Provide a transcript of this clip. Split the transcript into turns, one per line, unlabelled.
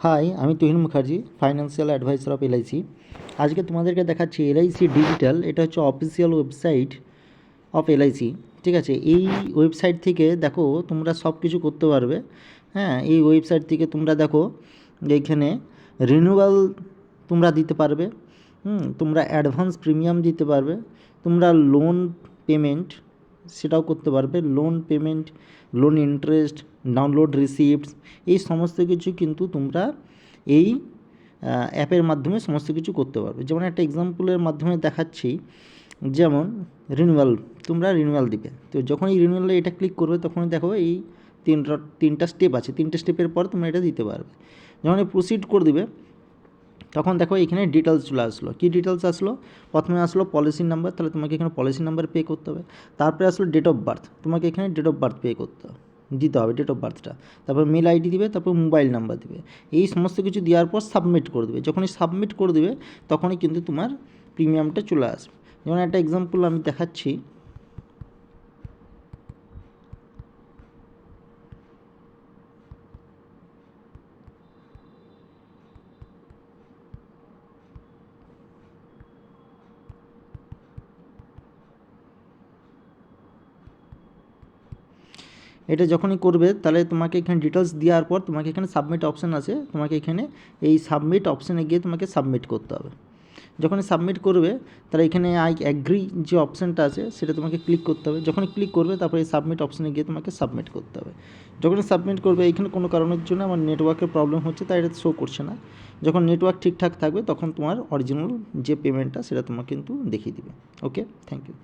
High, আমি Tuhin Mukherjee, financial adviser of LIC. আজকে তোমাদেরকে দেখাচ্ছি এলআইসি ডিজিটাল। এটা হচ্ছে অফিসিয়াল ওয়েবসাইট অফ এলআইসি। ঠিক আছে, এই ওয়েবসাইট থেকে দেখো তোমরা সব কিছু করতে পারবে। হ্যাঁ, এই ওয়েবসাইট থেকে তোমরা দেখো এইখানে রিনিউয়াল তোমরা দিতে পারবে, তোমরা অ্যাডভান্স প্রিমিয়াম দিতে পারবে, তোমরা লোন পেমেন্ট সেটাও করতে পারবে, loan payment, loan interest, download receipts, এই সমস্ত কিছু কিন্তু তোমরা এই অ্যাপের মাধ্যমে সমস্ত কিছু করতে পারবে। যেমন একটা এক্সাম্পলের মাধ্যমে দেখাচ্ছি, যেমন রিনিউয়াল, তোমরা রিনিউয়াল দিবে, তো যখন এই রিনিউয়ালে এটা ক্লিক করবে তখন দেখো এই তিনটা স্টেপ আছে, তিনটে স্টেপের পর তোমরা এটা দিতে পারবে। যখন প্রসিড করে দিবে তখন দেখো এখানে ডিটেলস চলে আসলো। কী ডিটেলস আসলো? প্রথমে আসলো পলিসি নাম্বার, তাহলে তোমাকে এখানে পলিসি নাম্বার পে করতে হবে। তারপরে আসলো ডেট অফ বার্থ, তোমাকে এখানে ডেট অফ বার্থ পে করতে হবে, দিতে হবে ডেট অফ বার্থটা। তারপর মেল আইডি দিবে, তারপর মোবাইল নাম্বার দিবে। এই সমস্ত কিছু দেওয়ার পর সাবমিট করে দেবে। যখনই সাবমিট করে দেবে তখনই কিন্তু তোমার প্রিমিয়ামটা চলে আসবে। যেমন একটা এক্সাম্পল আমি দেখাচ্ছি, এটা যখনই করবে তাহলে তোমাকে এখানে ডিটেলস দেওয়ার পর তোমাকে এখানে সাবমিট অপশান আছে, তোমাকে এখানে এই সাবমিট অপশানে গিয়ে তোমাকে সাবমিট করতে হবে। যখনই সাবমিট করবে তাহলে এখানে আই অ্যাগ্রি যে অপশানটা আছে সেটা তোমাকে ক্লিক করতে হবে। যখনই ক্লিক করবে তারপরে এই সাবমিট অপশানে গিয়ে তোমাকে সাবমিট করতে হবে। যখনই সাবমিট করবে, এখানে কোনো কারণের জন্য আমার নেটওয়ার্কের প্রবলেম হচ্ছে তাই এটা শো করছে না। যখন নেটওয়ার্ক ঠিকঠাক থাকবে তখন তোমার অরিজিনাল যে পেমেন্টটা সেটা তোমাকে কিন্তু দেখিয়ে দিবে। ওকে, থ্যাংক ইউ।